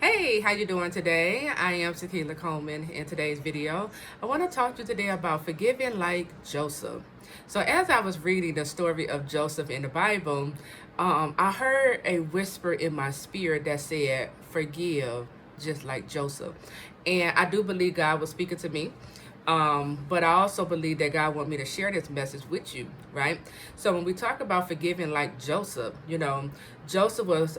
Hey, how you doing today? I am Sakila Coleman. In today's video, I want to talk to you today about forgiving like Joseph. So as I was reading the story of Joseph in the Bible, I heard a whisper in my spirit that said, forgive just like Joseph. And I do believe God was speaking to me. But I also believe that God wants me to share this message with you, right? So when we talk about forgiving like Joseph, Joseph was,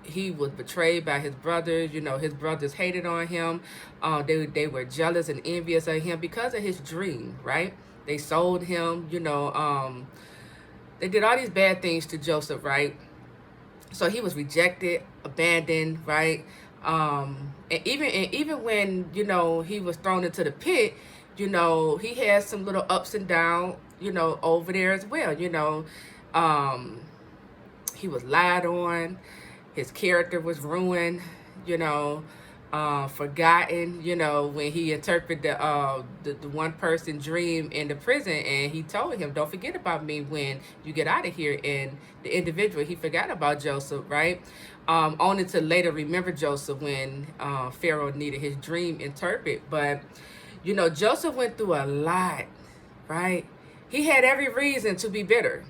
he was betrayed by his brothers. His brothers hated on him. They were jealous and envious of him because of his dream, right? They sold him, they did all these bad things to Joseph, right? So he was rejected, abandoned, right? And even when he was thrown into the pit, he had some little ups and downs, over there as well. Um, he was lied on, his character was ruined, you know, forgotten, when he interpreted the one person dream in the prison, and he told him, don't forget about me when you get out of here. And the individual, he forgot about Joseph, right? Only to later remember Joseph when Pharaoh needed his dream interpreted. But Joseph went through a lot, right? He had every reason to be bitter.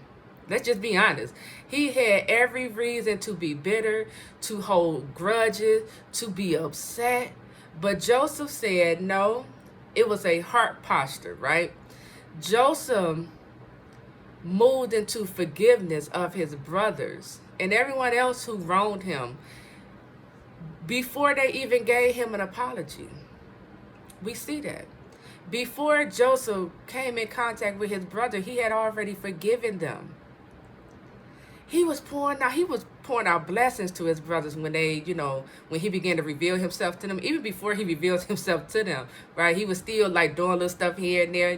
Let's just be honest. He had every reason to be bitter, to hold grudges, to be upset. But Joseph said no. It was a heart posture, right? Joseph moved into forgiveness of his brothers and everyone else who wronged him before they even gave him an apology. We see that. Before Joseph came in contact with his brother, he had already forgiven them. He was pouring out blessings to his brothers when when he began to reveal himself to them. Even before he reveals himself to them, right? He was still like doing little stuff here and there,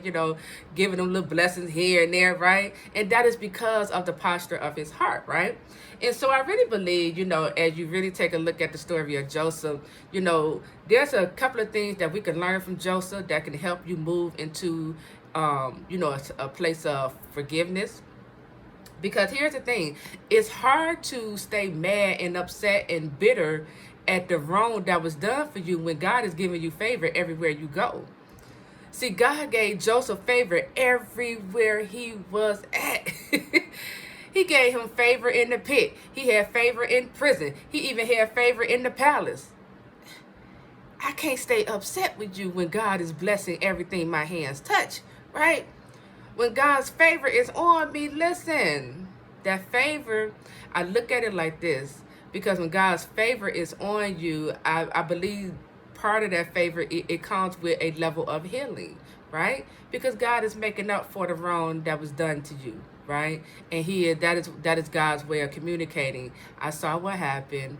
giving them little blessings here and there, right? And that is because of the posture of his heart, right? And so I really believe, as you really take a look at the story of Joseph, there's a couple of things that we can learn from Joseph that can help you move into, a place of forgiveness. Because here's the thing, it's hard to stay mad and upset and bitter at the wrong that was done for you when God is giving you favor everywhere you go. See, God gave Joseph favor everywhere he was at. He gave him favor in the pit. He had favor in prison. He even had favor in the palace. I can't stay upset with you when God is blessing everything my hands touch, right? When God's favor is on me, listen, that favor, I look at it like this, because when God's favor is on you, I believe part of that favor, it comes with a level of healing, right? Because God is making up for the wrong that was done to you, right? And that is God's way of communicating. I saw what happened.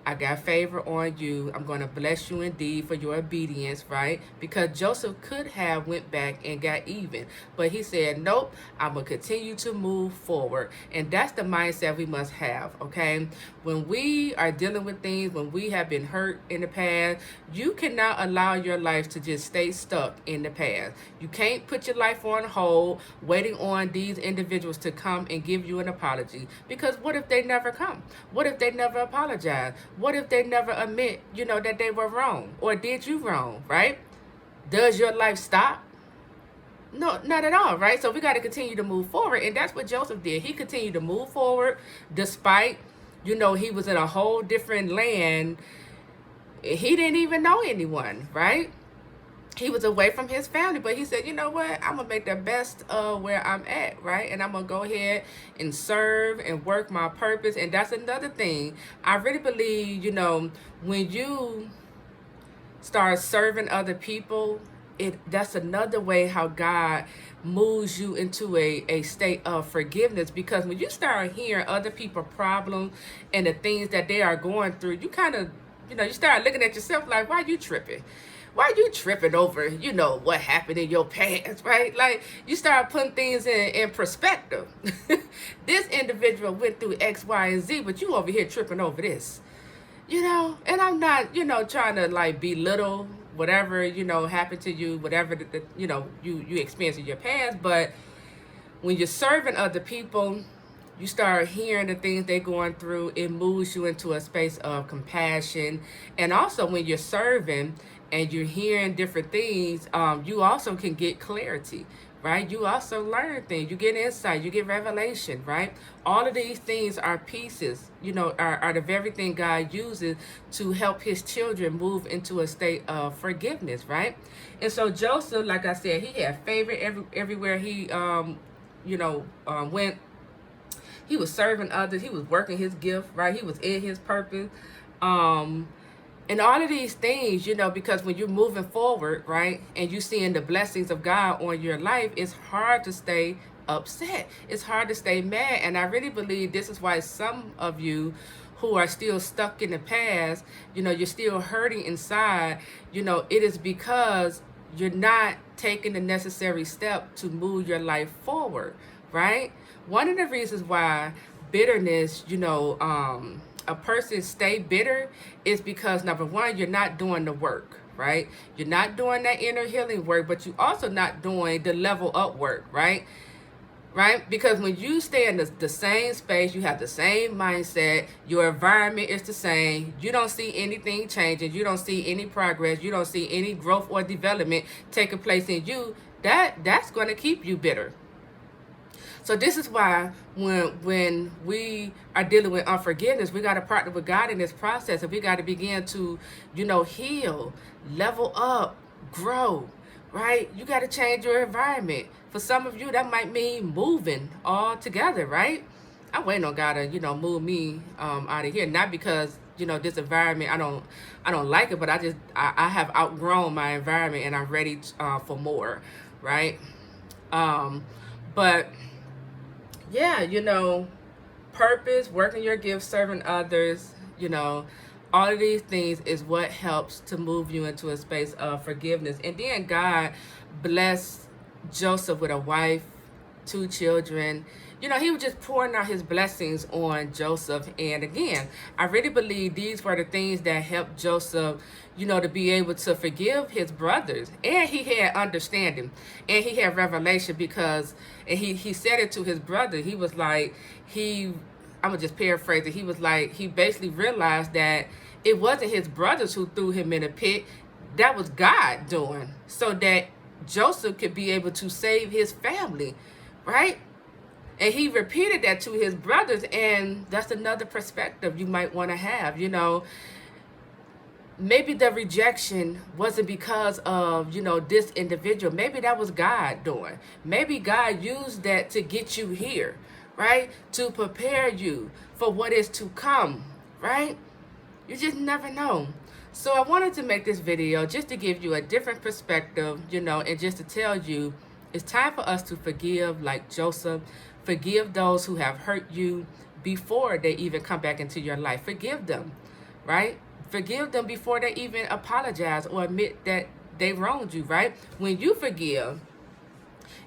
I got favor on you. I'm going to bless you indeed for your obedience, right? Because Joseph could have went back and got even. But he said, nope, I'm going to continue to move forward. And that's the mindset we must have, okay? When we are dealing with things, when we have been hurt in the past, you cannot allow your life to just stay stuck in the past. You can't put your life on hold waiting on these individuals to come and give you an apology. Because what if they never come? What if they never apologize? What if they never admit, that they were wrong or did you wrong, right? Does your life stop? No, not at all, right? So we got to continue to move forward. And that's what Joseph did. He continued to move forward despite, he was in a whole different land. He didn't even know anyone, right? He was away from his family, but he said, you know what, I'm gonna make the best of where I'm at, right? And I'm gonna go ahead and serve and work my purpose. And that's another thing. I really believe, when you start serving other people, that's another way how God moves you into a state of forgiveness. Because when you start hearing other people's problems and the things that they are going through, you kind of, you start looking at yourself like, why are you tripping? Why are you tripping over, what happened in your past, right? Like, you start putting things in perspective. This individual went through X, Y, and Z, but you over here tripping over this. And I'm not, trying to like belittle whatever, happened to you, whatever, you experienced in your past. But when you're serving other people, you start hearing the things they're going through, it moves you into a space of compassion. And also when you're serving and you're hearing different things, you also can get clarity, right? You also learn things, you get insight, you get revelation, right? All of these things are pieces, are the very thing God uses to help his children move into a state of forgiveness, right? And so Joseph, like I said, he had favor everywhere he went. He was serving others. He was working his gift, right? He was in his purpose. And all of these things, because when you're moving forward, right, and you seeing the blessings of God on your life, it's hard to stay upset. It's hard to stay mad. And I really believe this is why some of you who are still stuck in the past, you're still hurting inside, it is because you're not taking the necessary step to move your life forward, right? One of the reasons why bitterness, a person stay bitter is because, number one, you're not doing the work, right? You're not doing that inner healing work, but you also not doing the level up work, right? Right? Because when you stay in the same space, you have the same mindset, your environment is the same, you don't see anything changing, you don't see any progress, you don't see any growth or development taking place in you, that's going to keep you bitter. So this is why when we are dealing with unforgiveness, we got to partner with God in this process, and we got to begin to, heal, level up, grow, right? You got to change your environment. For some of you, that might mean moving altogether, right? I'm waiting on God to, move me out of here. Not because, this environment, I don't like it, but I have outgrown my environment and I'm ready for more, right? But yeah, purpose, working your gift, serving others, all of these things is what helps to move you into a space of forgiveness. And then God blessed Joseph with a wife, 2 children. He was just pouring out his blessings on Joseph. And again, I really believe these were the things that helped Joseph, to be able to forgive his brothers. And he had understanding and he had revelation and he said it to his brother. He was like, I'm going to just paraphrase it. He was like, he basically realized that it wasn't his brothers who threw him in a pit. That was God doing, so that Joseph could be able to save his family, right? And he repeated that to his brothers, and that's another perspective you might want to have. Maybe the rejection wasn't because of, this individual. Maybe that was God doing. Maybe God used that to get you here, right? To prepare you for what is to come, right? You just never know. So I wanted to make this video just to give you a different perspective, and just to tell you it's time for us to forgive like Joseph. Forgive those who have hurt you before they even come back into your life. Forgive them, right? Forgive them before they even apologize or admit that they wronged you, right? When you forgive,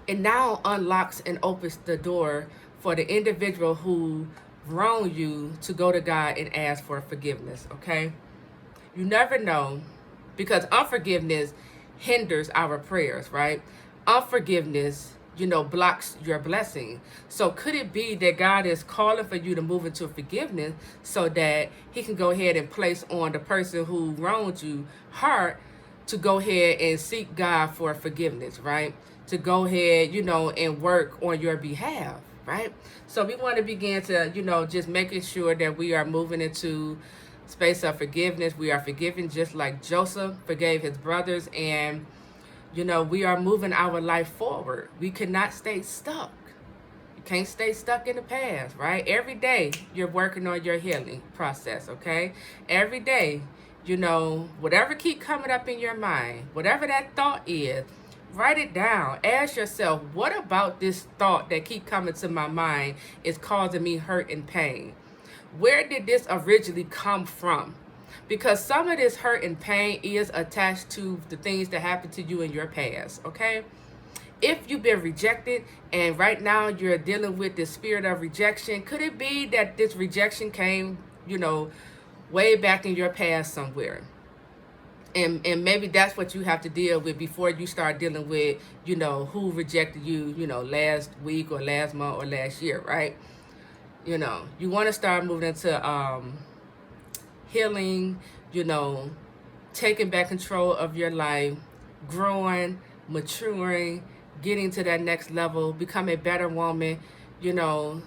it now unlocks and opens the door for the individual who wronged you to go to God and ask for forgiveness, okay? You never know, because unforgiveness hinders our prayers, right? Unforgiveness, blocks your blessing. So could it be that God is calling for you to move into forgiveness so that he can go ahead and place on the person who wronged you heart to go ahead and seek God for forgiveness, right? To go ahead, and work on your behalf, right? So we want to begin to, just making sure that we are moving into space of forgiveness. We are forgiven just like Joseph forgave his brothers, and we are moving our life forward. We cannot stay stuck. You can't stay stuck in the past, right? Every day you're working on your healing process, okay? Every day, whatever keep coming up in your mind, whatever that thought is, write it down. Ask yourself, what about this thought that keep coming to my mind is causing me hurt and pain? Where did this originally come from? Because some of this hurt and pain is attached to the things that happened to you in your past, okay? If you've been rejected and right now you're dealing with the spirit of rejection, could it be that this rejection came, way back in your past somewhere? And maybe that's what you have to deal with before you start dealing with, who rejected you, last week or last month or last year, right? You know, you want to start moving into healing, you know, taking back control of your life, growing, maturing, getting to that next level, become a better woman, you know,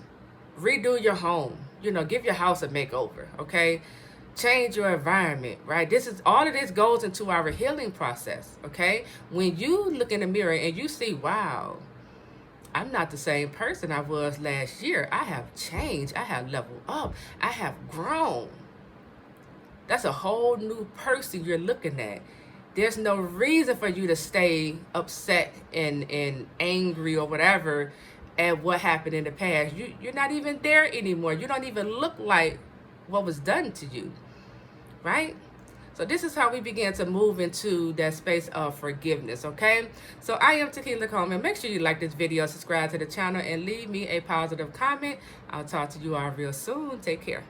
redo your home, you know, give your house a makeover, okay? Change your environment, right? This is all of this goes into our healing process, okay? When you look in the mirror and you see, wow, I'm not the same person I was last year. I have changed. I have leveled up. I have grown. That's a whole new person you're looking at. There's no reason for you to stay upset and angry or whatever at what happened in the past. You're not even there anymore. You don't even look like what was done to you, right? So this is how we begin to move into that space of forgiveness, okay? So I am Tequila Coleman. Make sure you like this video, subscribe to the channel, and leave me a positive comment. I'll talk to you all real soon. Take care.